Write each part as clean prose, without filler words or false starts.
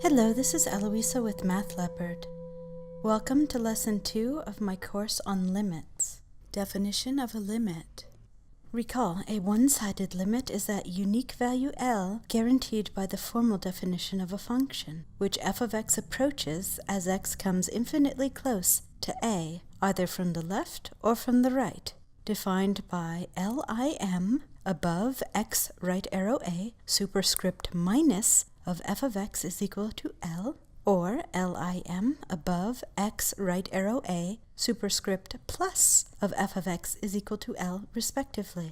Hello, this is Eloisa with Math Leopard. Welcome to Lesson 2 of my course on limits. Definition of a limit. Recall, a one-sided limit is that unique value L guaranteed by the formal definition of a function, which f of x approaches as x comes infinitely close to a, either from the left or from the right, defined by Lim above x right arrow a superscript minus of f of x is equal to L, or Lim above x right arrow a superscript plus of f of x is equal to L respectively.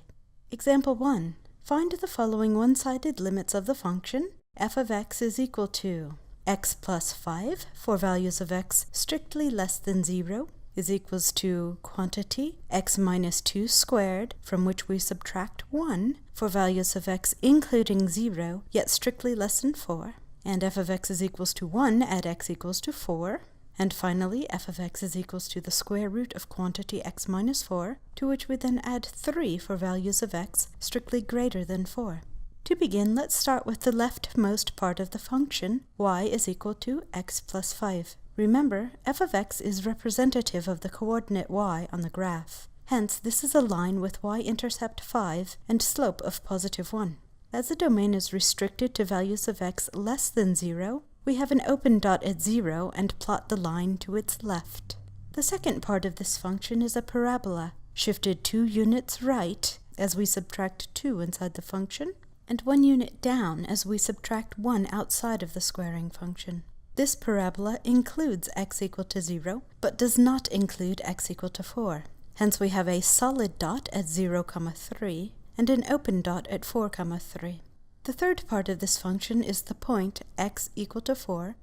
Example 1. Find the following one-sided limits of the function f of x is equal to x plus 5 for values of x strictly less than 0 is equals to quantity x minus 2 squared, from which we subtract 1 for values of x including 0 yet strictly less than 4, and f of x is equals to 1 at x equals to 4, and finally f of x is equals to the square root of quantity x minus 4, to which we then add 3 for values of x strictly greater than 4. To begin, let's start with the leftmost part of the function, y is equal to x plus 5. Remember, f of x is representative of the coordinate y on the graph. Hence, this is a line with y-intercept 5 and slope of positive 1. As the domain is restricted to values of x less than 0, we have an open dot at 0 and plot the line to its left. The second part of this function is a parabola, shifted 2 units right as we subtract 2 inside the function, and 1 unit down as we subtract 1 outside of the squaring function. This parabola includes x equal to 0, but does not include x equal to 4. Hence we have a solid dot at 0, 3, and an open dot at 4, 3. The third part of this function is the point x equal to 4,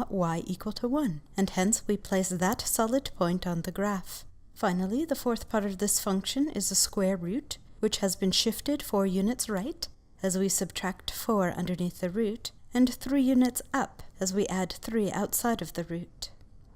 y equal to 1, and hence we place that solid point on the graph. Finally, the fourth part of this function is the square root, which has been shifted 4 units right, as we subtract 4 underneath the root, and 3 units up as we add 3 outside of the root.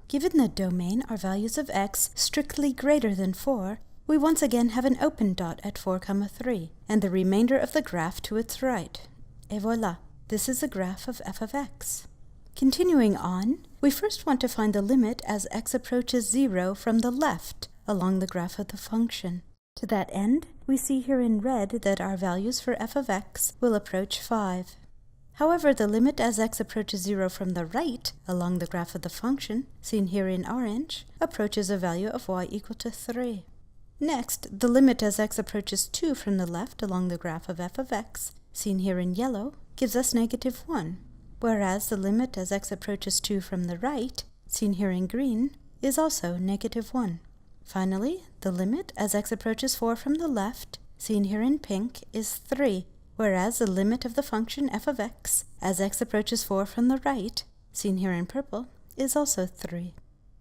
Given the domain are values of x strictly greater than 4, we once again have an open dot at 4, 3, and the remainder of the graph to its right. Et voila! This is a graph of f of x. Continuing on, we first want to find the limit as x approaches 0 from the left along the graph of the function. To that end, we see here in red that our values for f of x will approach 5. However, the limit as x approaches 0 from the right along the graph of the function, seen here in orange, approaches a value of y equal to 3. Next, the limit as x approaches 2 from the left along the graph of f of x, seen here in yellow, gives us negative 1, whereas the limit as x approaches 2 from the right, seen here in green, is also negative 1. Finally, the limit as x approaches 4 from the left, seen here in pink, is 3, whereas the limit of the function f of x as x approaches 4 from the right, seen here in purple, is also 3.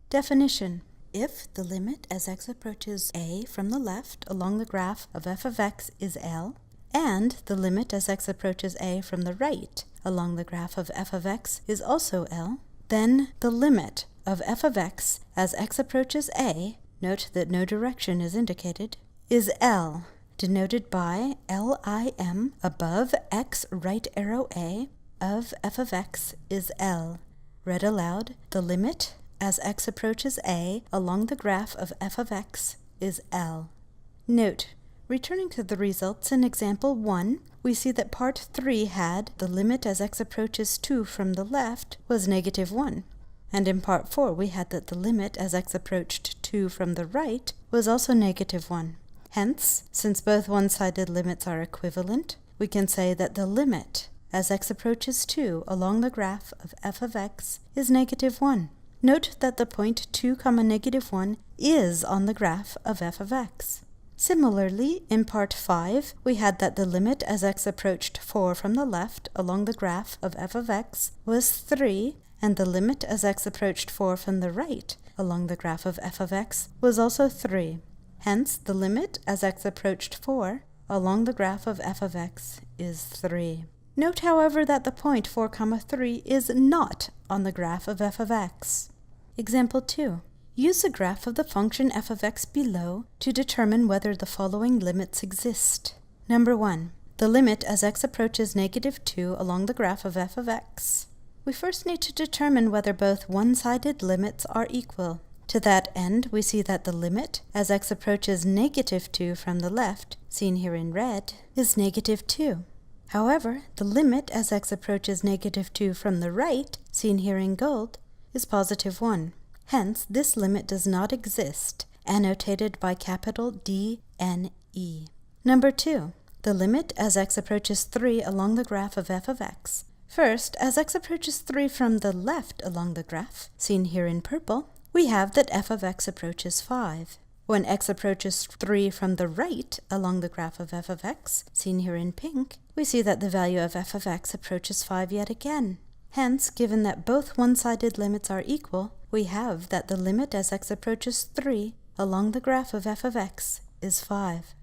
Definition: if the limit as x approaches a from the left along the graph of f of x is L, and the limit as x approaches a from the right along the graph of f of x is also L, then the limit of f of x as x approaches a, note that no direction is indicated, is L, denoted by Lim above x right arrow a of f of x is L. Read aloud, the limit as x approaches a along the graph of f of x is L. Note, returning to the results in example 1, we see that part 3 had the limit as x approaches 2 from the left was negative 1, and in part 4 we had that the limit as x approached 2 from the right was also negative 1. Hence, since both one-sided limits are equivalent, we can say that the limit as x approaches 2 along the graph of f of x is negative 1. Note that the point 2, negative 1 is on the graph of f of x. Similarly, in part 5, we had that the limit as x approached 4 from the left along the graph of f of x was 3, and the limit as x approached 4 from the right along the graph of f of x was also 3. Hence, the limit as x approached 4 along the graph of f of x is 3. Note, however, that the point 4, 3 is not on the graph of f of x. Example 2. Use the graph of the function f of x below to determine whether the following limits exist. Number 1. The limit as x approaches negative 2 along the graph of f of x. we first need to determine whether both one-sided limits are equal. To that end, we see that the limit, as x approaches -2 from the left, seen here in red, is -2. However, the limit as x approaches -2 from the right, seen here in gold, is +1. Hence, this limit does not exist, annotated by capital D-N-E. Number 2. The limit as x approaches 3 along the graph of f of x. First, as x approaches 3 from the left along the graph, seen here in purple, we have that f of x approaches 5. When x approaches 3 from the right along the graph of f of x, seen here in pink, we see that the value of f of x approaches 5 yet again. Hence, given that both one-sided limits are equal, we have that the limit as x approaches 3 along the graph of f of x is 5.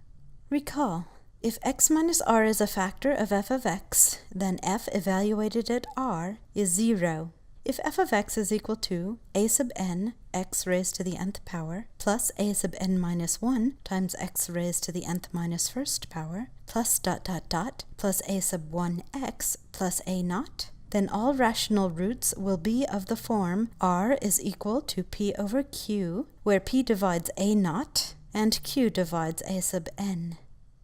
Recall, if x minus r is a factor of f of x, then f evaluated at r is 0. If f of x is equal to a sub n x raised to the nth power plus a sub n minus 1 times x raised to the nth minus first power plus plus a sub 1 x plus a naught, then all rational roots will be of the form r is equal to p over q, where p divides a naught and q divides a sub n.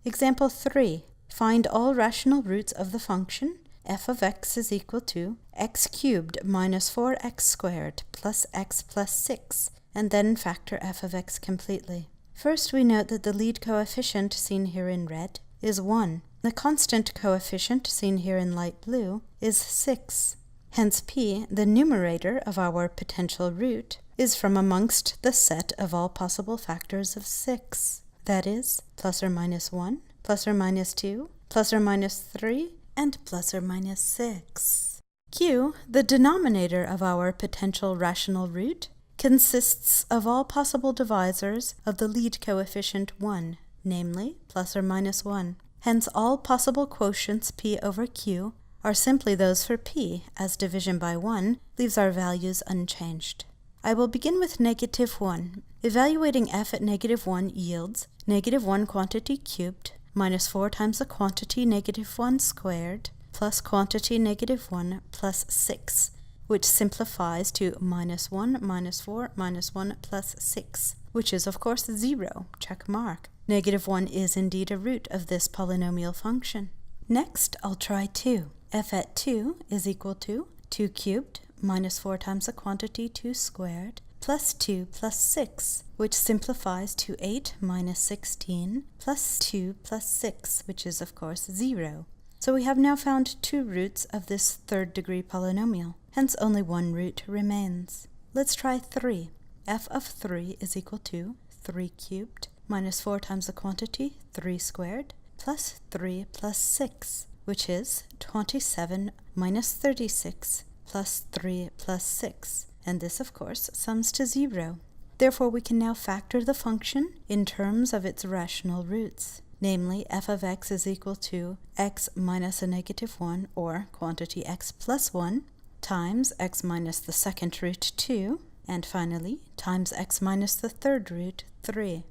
Example 3. Find all rational roots of the function f of x is equal to x cubed minus 4x squared plus x plus 6, and then factor f of x completely. First, we note that the lead coefficient, seen here in red, is 1. The constant coefficient, seen here in light blue, is 6. Hence p, the numerator of our potential root, is from amongst the set of all possible factors of 6. That is, plus or minus 1, plus or minus 2, plus or minus 3, and plus or minus 6. Q, the denominator of our potential rational root, consists of all possible divisors of the lead coefficient 1, namely, plus or minus 1. Hence, all possible quotients p over q are simply those for p, as division by 1 leaves our values unchanged. I will begin with -1. Evaluating f at -1 yields -1 quantity cubed minus 4 times the quantity -1 squared plus quantity -1 plus 6, which simplifies to -1 minus 4 minus 1 plus 6, which is of course 0, check mark. -1 is indeed a root of this polynomial function. Next, I'll try 2. F at 2 is equal to 2 cubed minus 4 times the quantity 2 squared plus 2 plus 6, which simplifies to 8 minus 16 plus 2 plus 6, which is of course 0. So we have now found 2 roots of this third-degree polynomial, hence only one root remains. Let's try 3. F of 3 is equal to 3 cubed minus 4 times the quantity 3 squared plus 3 plus 6, which is 27 minus 36 plus 3 plus 6, and this of course sums to 0. Therefore we can now factor the function in terms of its rational roots, namely f of x is equal to x minus a -1, or quantity x plus 1, times x minus the second root 2, and finally times x minus the third root 3.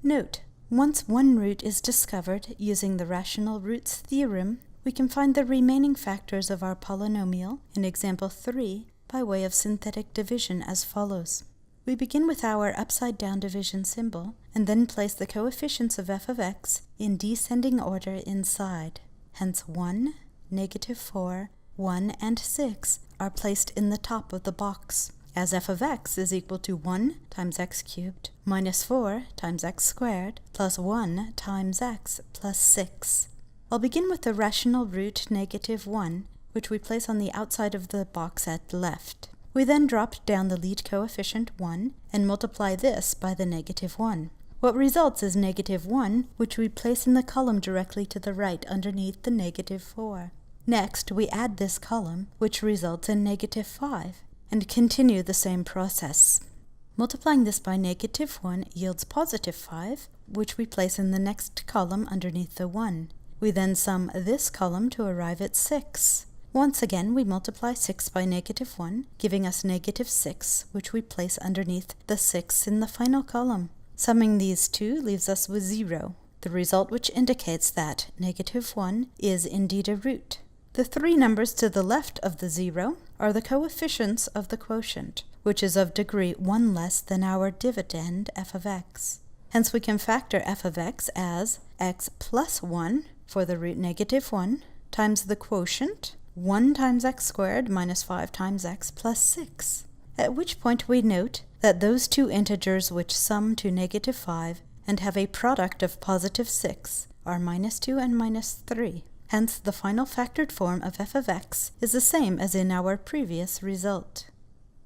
Note, once one root is discovered using the rational roots theorem, we can find the remaining factors of our polynomial in example 3 by way of synthetic division as follows. We begin with our upside-down division symbol, and then place the coefficients of f of x in descending order inside. Hence 1, -4, 1, and 6 are placed in the top of the box, as f of x is equal to 1 times x cubed minus 4 times x squared plus 1 times x plus 6. I'll begin with the rational root -1, which we place on the outside of the box at left. We then drop down the lead coefficient 1 and multiply this by the -1. What results is -1, which we place in the column directly to the right underneath the -4. Next, we add this column, which results in -5, and continue the same process. Multiplying this by -1 yields +5, which we place in the next column underneath the 1. We then sum this column to arrive at 6. Once again, we multiply 6 by -1, giving us -6, which we place underneath the 6 in the final column. Summing these two leaves us with 0, the result which indicates that -1 is indeed a root. The three numbers to the left of the 0 are the coefficients of the quotient, which is of degree 1 less than our dividend f of x. Hence we can factor f of x as x plus 1 for the root negative 1 times the quotient 1 times x squared minus 5 times x plus 6. At which point we note that those two integers which sum to negative 5 and have a product of positive 6 are minus 2 and minus 3. Hence the final factored form of f of x is the same as in our previous result.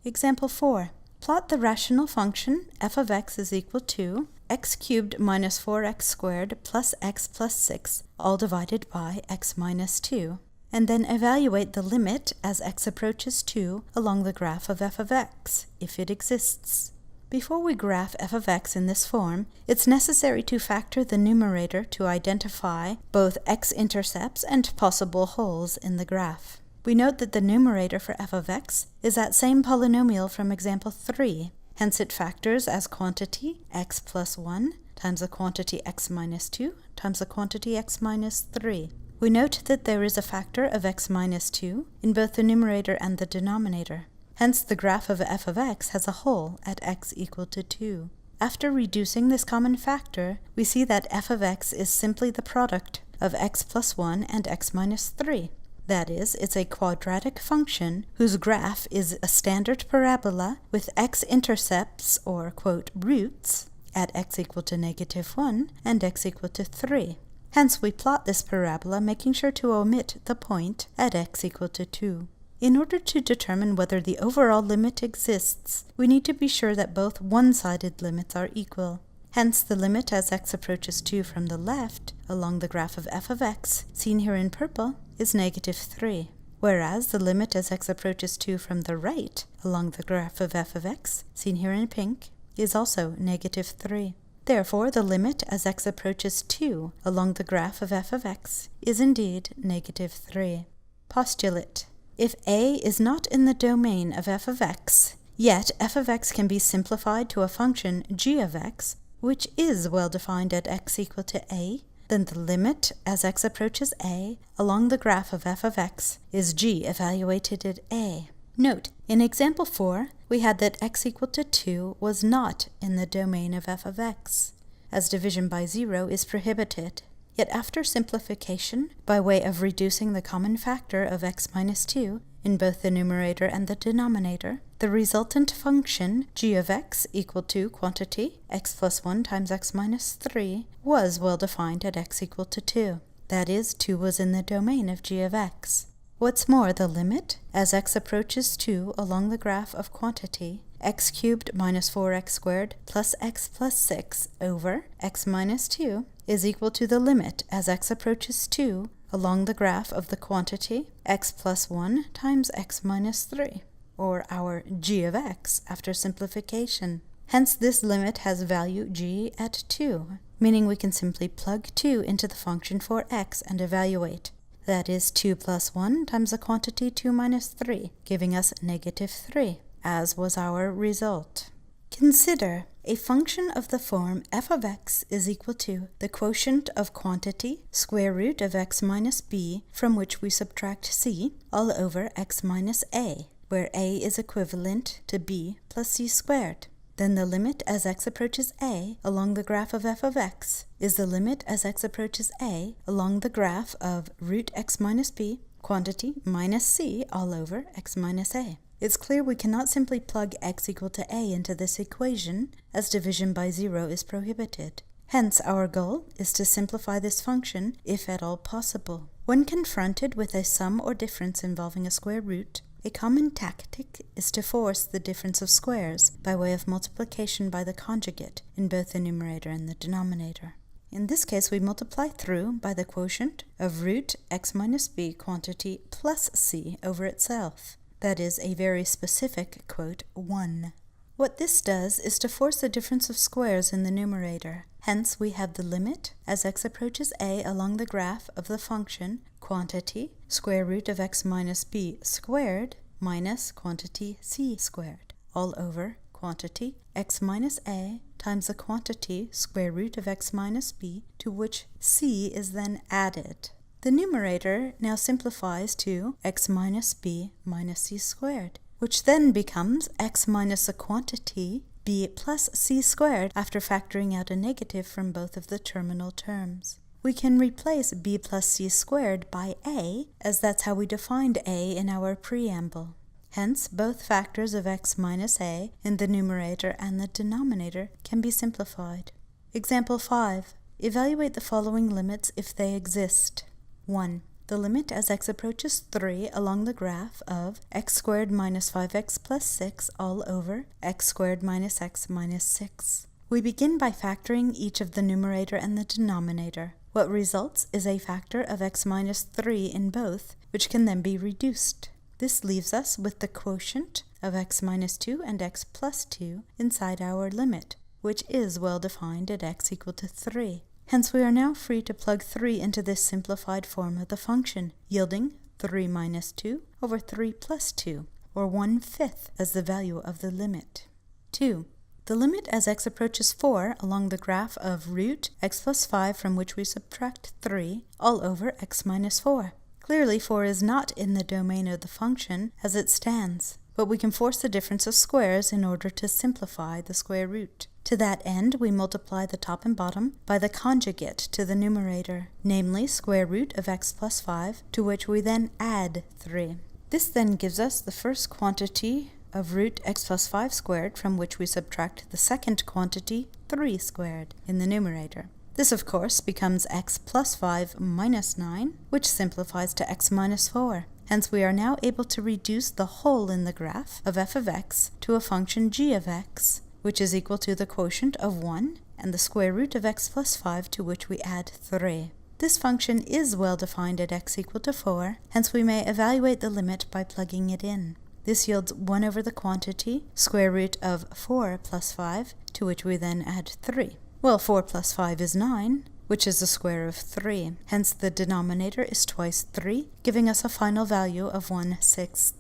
Example 4. Plot the rational function f of x is equal to x cubed minus 4x squared plus x plus 6, all divided by x minus 2, and then evaluate the limit as x approaches 2 along the graph of f of x, if it exists. Before we graph f of x in this form, it's necessary to factor the numerator to identify both x-intercepts and possible holes in the graph. We note that the numerator for f of x is that same polynomial from example 3. Hence it factors as quantity x plus 1 times the quantity x minus 2 times the quantity x minus 3. We note that there is a factor of x minus 2 in both the numerator and the denominator. Hence the graph of f of x has a hole at x equal to 2. After reducing this common factor, we see that f of x is simply the product of x plus 1 and x minus 3. That is, it's a quadratic function whose graph is a standard parabola with x-intercepts, or, quote, roots, at x equal to negative 1 and x equal to 3. Hence we plot this parabola making sure to omit the point at x equal to 2. In order to determine whether the overall limit exists, we need to be sure that both one-sided limits are equal. Hence the limit as x approaches 2 from the left along the graph of f of x, seen here in purple, is negative 3, whereas the limit as x approaches 2 from the right along the graph of f of x, seen here in pink, is also negative 3. Therefore, the limit as x approaches 2 along the graph of f of x is indeed negative 3. Postulate. If a is not in the domain of f of x, yet f of x can be simplified to a function g of x, which is well defined at x equal to a, then the limit as x approaches a along the graph of f of x is g evaluated at a. Note, in example 4, we had that x equal to 2 was not in the domain of f of x, as division by 0 is prohibited. Yet after simplification, by way of reducing the common factor of x minus 2 in both the numerator and the denominator, the resultant function g of x equal to quantity x plus 1 times x minus 3 was well defined at x equal to 2. That is, 2 was in the domain of g of x. What's more, the limit, as x approaches 2 along the graph of quantity, x cubed minus 4x squared plus x plus 6 over x minus 2 is equal to the limit as x approaches 2 along the graph of the quantity x plus 1 times x minus 3, or our g of x after simplification. Hence this limit has value g at 2, meaning we can simply plug 2 into the function for x and evaluate. That is 2 plus 1 times the quantity 2 minus 3, giving us negative 3, as was our result. Consider a function of the form f of x is equal to the quotient of quantity square root of x minus b, from which we subtract c, all over x minus a, where a is equivalent to b plus c squared. Then the limit as x approaches a along the graph of f of x is the limit as x approaches a along the graph of root x minus b, quantity minus c, all over x minus a. It's clear we cannot simply plug x equal to a into this equation, as division by 0 is prohibited. Hence, our goal is to simplify this function, if at all possible. When confronted with a sum or difference involving a square root, a common tactic is to force the difference of squares by way of multiplication by the conjugate in both the numerator and the denominator. In this case, we multiply through by the quotient of root x minus b quantity plus c over itself. That is a very specific, quote, 1. What this does is to force the difference of squares in the numerator. Hence, we have the limit as x approaches a along the graph of the function quantity square root of x minus b squared minus quantity c squared, all over quantity x minus a times the quantity square root of x minus b, to which c is then added. The numerator now simplifies to x minus b minus c squared, which then becomes x minus a quantity b plus c squared after factoring out a negative from both of the terminal terms. We can replace b plus c squared by a, as that's how we defined a in our preamble. Hence, both factors of x minus a in the numerator and the denominator can be simplified. Example 5. Evaluate the following limits if they exist. 1. The limit as x approaches 3 along the graph of x squared minus 5x plus 6 all over x squared minus x minus 6. We begin by factoring each of the numerator and the denominator. What results is a factor of x minus 3 in both, which can then be reduced. This leaves us with the quotient of x minus 2 and x plus 2 inside our limit, which is well defined at x equal to 3. Hence we are now free to plug 3 into this simplified form of the function, yielding 3 minus 2 over 3 plus 2, or 1/5 as the value of the limit. 2. The limit as x approaches 4 along the graph of root x plus 5 from which we subtract 3 all over x minus 4. Clearly 4 is not in the domain of the function as it stands, but we can force the difference of squares in order to simplify the square root. To that end, we multiply the top and bottom by the conjugate to the numerator, namely square root of x plus 5, to which we then add 3. This then gives us the first quantity of root x plus 5 squared, from which we subtract the second quantity, 3 squared, in the numerator. This, of course, becomes x plus 5 minus 9, which simplifies to x minus 4. Hence we are now able to reduce the whole in the graph of f of x to a function g of x, which is equal to the quotient of 1 and the square root of x plus 5 to which we add 3. This function is well defined at x equal to 4, hence we may evaluate the limit by plugging it in. This yields 1 over the quantity, square root of 4 plus 5, to which we then add 3. Well, 4 plus 5 is 9, which is the square of 3. Hence the denominator is twice 3, giving us a final value of 1/6.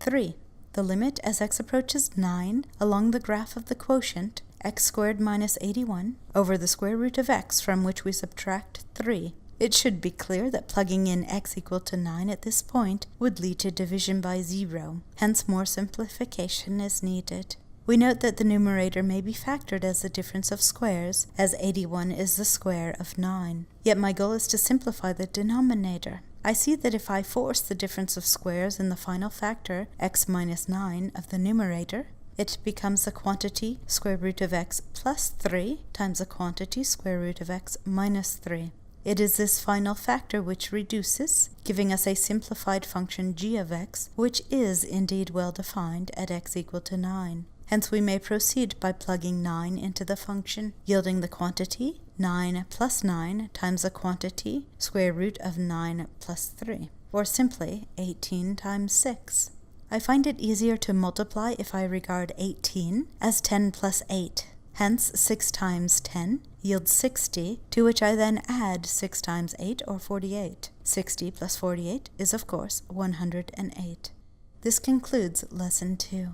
3. The limit as x approaches 9 along the graph of the quotient x squared minus 81 over the square root of x from which we subtract 3. It should be clear that plugging in x equal to 9 at this point would lead to division by 0. Hence more simplification is needed. We note that the numerator may be factored as the difference of squares, as 81 is the square of 9. Yet my goal is to simplify the denominator. I see that if I force the difference of squares in the final factor, x minus 9, of the numerator, it becomes the quantity square root of x plus 3 times the quantity square root of x minus 3. It is this final factor which reduces, giving us a simplified function g of x, which is indeed well defined at x equal to 9. Hence we may proceed by plugging 9 into the function, yielding the quantity 9 plus 9 times the quantity square root of 9 plus 3, or simply 18 times 6. I find it easier to multiply if I regard 18 as 10 plus 8. Hence 6 times 10 yields 60, to which I then add 6 times 8, or 48. 60 plus 48 is, of course, 108. This concludes Lesson 2.